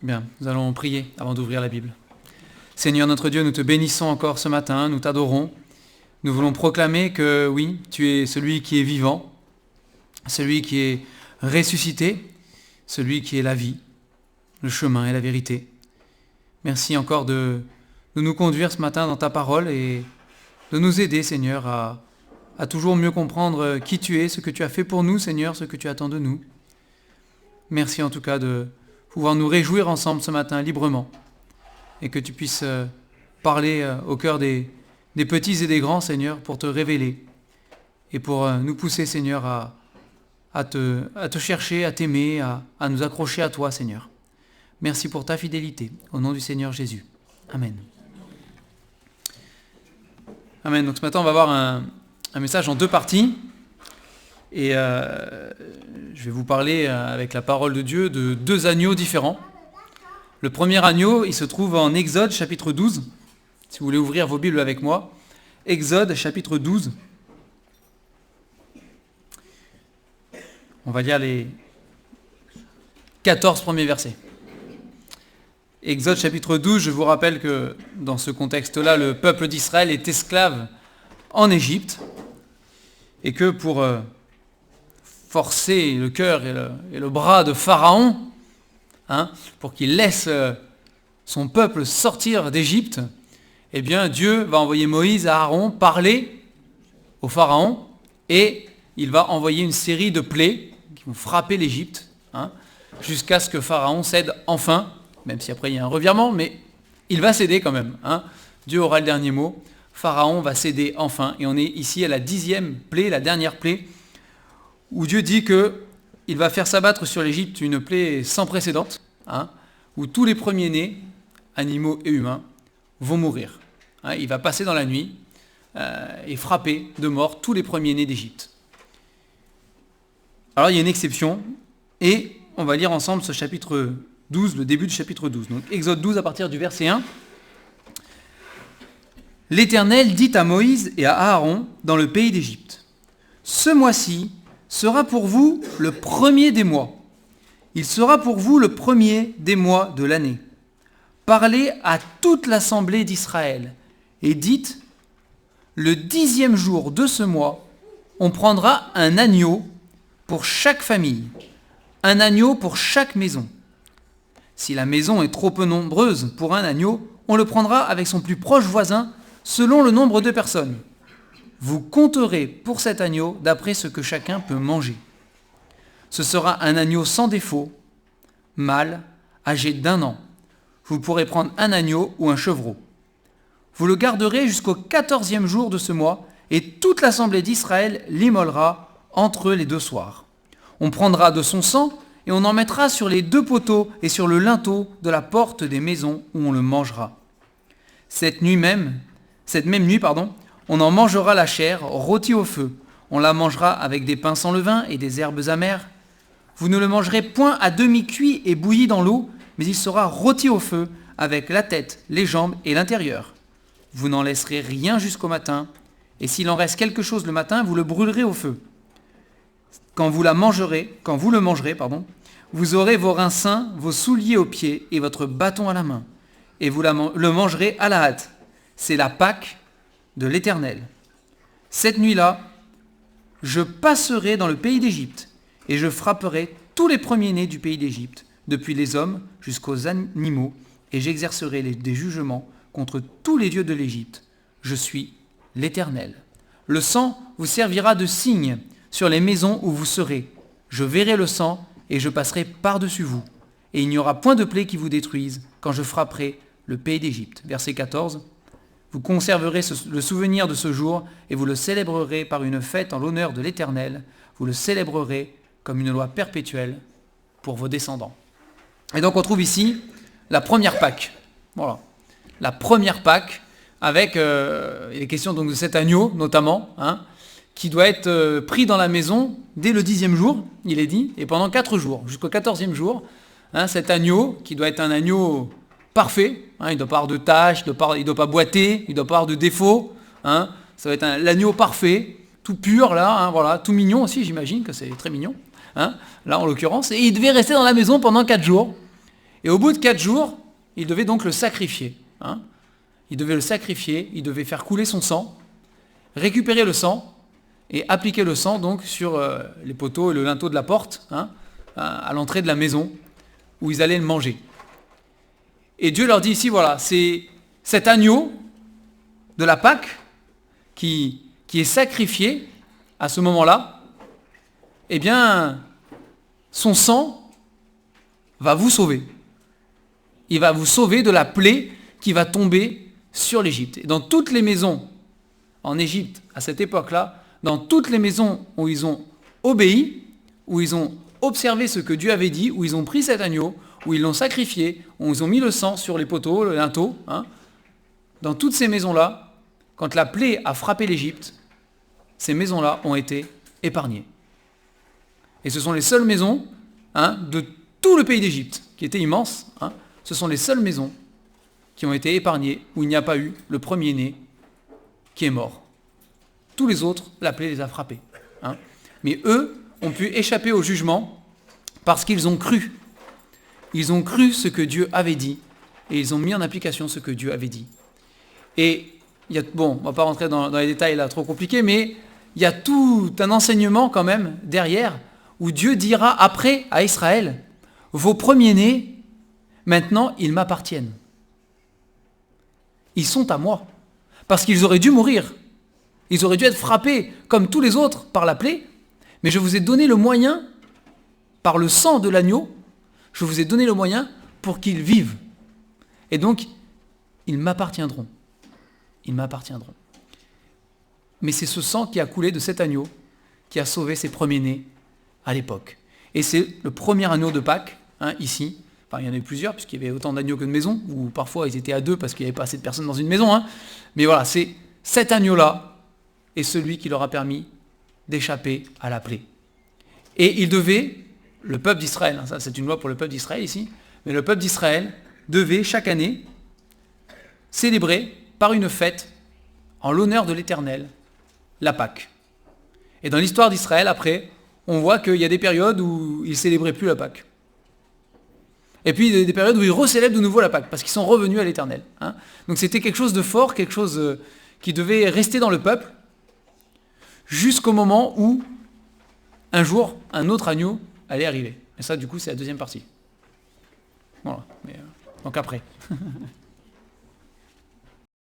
Bien, nous allons prier avant d'ouvrir la Bible. Seigneur notre Dieu, nous te bénissons encore ce matin, nous t'adorons. Nous voulons proclamer que oui, tu es celui qui est vivant, celui qui est ressuscité, celui qui est la vie, le chemin et la vérité. Merci encore de nous conduire ce matin dans ta parole et de nous aider, Seigneur, à toujours mieux comprendre qui tu es, ce que tu as fait pour nous, Seigneur, ce que tu attends de nous. Merci en tout cas de pouvoir nous réjouir ensemble ce matin librement et que tu puisses parler au cœur des petits et des grands, Seigneur, pour te révéler et pour nous pousser, Seigneur, à te chercher, à t'aimer, à nous accrocher à toi, Seigneur. Merci pour ta fidélité. Au nom du Seigneur Jésus. Amen. Amen. Donc ce matin, on va voir un message en deux parties. Et je vais vous parler avec la parole de Dieu de deux agneaux différents. Le premier agneau, il se trouve en Exode chapitre 12. Si vous voulez ouvrir vos Bibles avec moi. Exode chapitre 12. On va lire les 14 premiers versets. Exode chapitre 12, je vous rappelle que dans ce contexte-là, le peuple d'Israël est esclave en Égypte. Et que pour forcer le cœur et le bras de Pharaon, pour qu'il laisse son peuple sortir d'Égypte, eh bien Dieu va envoyer Moïse à Aaron parler au Pharaon et il va envoyer une série de plaies qui vont frapper l'Égypte, jusqu'à ce que Pharaon cède enfin, même si après il y a un revirement, mais il va céder quand même. Dieu aura le dernier mot. Pharaon va céder enfin, et on est ici à la 10e plaie, la dernière plaie, où Dieu dit qu'il va faire s'abattre sur l'Égypte une plaie sans précédente, où tous les premiers-nés, animaux et humains, vont mourir. Il va passer dans la nuit et frapper de mort tous les premiers-nés d'Égypte. Alors il y a une exception, et on va lire ensemble ce chapitre 12, le début du chapitre 12. Donc Exode 12 à partir du verset 1. L'Éternel dit à Moïse et à Aaron dans le pays d'Égypte, « Ce mois-ci sera pour vous le premier des mois. Il sera pour vous le premier des mois de l'année. Parlez à toute l'assemblée d'Israël et dites, le 10e jour de ce mois, on prendra un agneau pour chaque famille, un agneau pour chaque maison. Si la maison est trop peu nombreuse pour un agneau, on le prendra avec son plus proche voisin selon le nombre de personnes. Vous compterez pour cet agneau d'après ce que chacun peut manger. Ce sera un agneau sans défaut, mâle, âgé d'1 an. Vous pourrez prendre un agneau ou un chevreau. Vous le garderez jusqu'au 14e jour de ce mois, et toute l'assemblée d'Israël l'immolera entre les deux soirs. On prendra de son sang, et on en mettra sur les 2 poteaux et sur le linteau de la porte des maisons où on le mangera. Cette même nuit, on en mangera la chair rôtie au feu. On la mangera avec des pains sans levain et des herbes amères. Vous ne le mangerez point à demi-cuit et bouilli dans l'eau, mais il sera rôti au feu avec la tête, les jambes et l'intérieur. Vous n'en laisserez rien jusqu'au matin, et s'il en reste quelque chose le matin, vous le brûlerez au feu. Quand vous le mangerez, vous aurez vos reins sains, vos souliers aux pieds et votre bâton à la main, et vous le mangerez à la hâte. C'est la Pâque de l'Éternel. Cette nuit-là, je passerai dans le pays d'Égypte, et je frapperai tous les premiers-nés du pays d'Égypte, depuis les hommes jusqu'aux animaux, et j'exercerai des jugements contre tous les dieux de l'Égypte. Je suis l'Éternel. Le sang vous servira de signe sur les maisons où vous serez. Je verrai le sang, et je passerai par-dessus vous. Et il n'y aura point de plaie qui vous détruise quand je frapperai le pays d'Égypte. Verset 14. Vous conserverez le souvenir de ce jour et vous le célébrerez par une fête en l'honneur de l'Éternel. Vous le célébrerez comme une loi perpétuelle pour vos descendants. Et donc on trouve ici la première Pâque. Voilà. La première Pâque avec, il est question donc de cet agneau notamment, qui doit être pris dans la maison dès le 10e jour, il est dit, et pendant 4 jours, jusqu'au 14e jour. Cet agneau qui doit être un agneau parfait, il ne doit pas avoir de taches, il ne doit pas boiter, il ne doit pas avoir de défauts. Ça va être l'agneau parfait, tout pur là, voilà, tout mignon aussi, j'imagine que c'est très mignon. Là en l'occurrence. Et il devait rester dans la maison pendant 4 jours. Et au bout de 4 jours, il devait donc le sacrifier. Hein. Il devait le sacrifier, il devait faire couler son sang, récupérer le sang et appliquer le sang donc sur les poteaux et le linteau de la porte, hein, à l'entrée de la maison où ils allaient le manger. Et Dieu leur dit ici, voilà, c'est cet agneau de la Pâque qui est sacrifié à ce moment-là, eh bien, son sang va vous sauver. Il va vous sauver de la plaie qui va tomber sur l'Égypte. Et dans toutes les maisons en Égypte, à cette époque-là, dans toutes les maisons où ils ont obéi, où ils ont observé ce que Dieu avait dit, où ils ont pris cet agneau, où ils l'ont sacrifié, où ils ont mis le sang sur les poteaux, le linteau, hein, dans toutes ces maisons-là, quand la plaie a frappé l'Égypte, ces maisons-là ont été épargnées. Et ce sont les seules maisons, hein, de tout le pays d'Égypte, qui était immense, hein, ce sont les seules maisons qui ont été épargnées où il n'y a pas eu le premier-né qui est mort. Tous les autres, la plaie les a frappés. Hein. Mais eux ont pu échapper au jugement parce qu'ils ont cru. Ils ont cru ce que Dieu avait dit et ils ont mis en application ce que Dieu avait dit. Et bon, on ne va pas rentrer dans les détails là trop compliqués, mais il y a tout un enseignement quand même derrière où Dieu dira après à Israël, vos premiers-nés, maintenant ils m'appartiennent. Ils sont à moi. Parce qu'ils auraient dû mourir. Ils auraient dû être frappés comme tous les autres par la plaie, mais je vous ai donné le moyen, par le sang de l'agneau, je vous ai donné le moyen pour qu'ils vivent. Et donc, ils m'appartiendront. Ils m'appartiendront. Mais c'est ce sang qui a coulé de cet agneau qui a sauvé ses premiers-nés à l'époque. Et c'est le premier agneau de Pâques, hein, ici. Enfin, il y en a eu plusieurs, puisqu'il y avait autant d'agneaux que de maisons, ou parfois ils étaient à 2 parce qu'il n'y avait pas assez de personnes dans une maison. Hein. Mais voilà, c'est cet agneau-là est celui qui leur a permis d'échapper à la plaie. Et il devait, le peuple d'Israël, hein, ça c'est une loi pour le peuple d'Israël ici, mais le peuple d'Israël devait chaque année célébrer par une fête en l'honneur de l'Éternel la Pâque. Et dans l'histoire d'Israël, après, on voit qu'il y a des périodes où ils ne célébraient plus la Pâque. Et puis des périodes où ils recélèbrent de nouveau la Pâque, parce qu'ils sont revenus à l'Éternel. Hein. Donc c'était quelque chose de fort, quelque chose qui devait rester dans le peuple, jusqu'au moment où, un jour, un autre agneau allait arriver. Et ça, du coup, c'est la deuxième partie. Voilà. Donc après.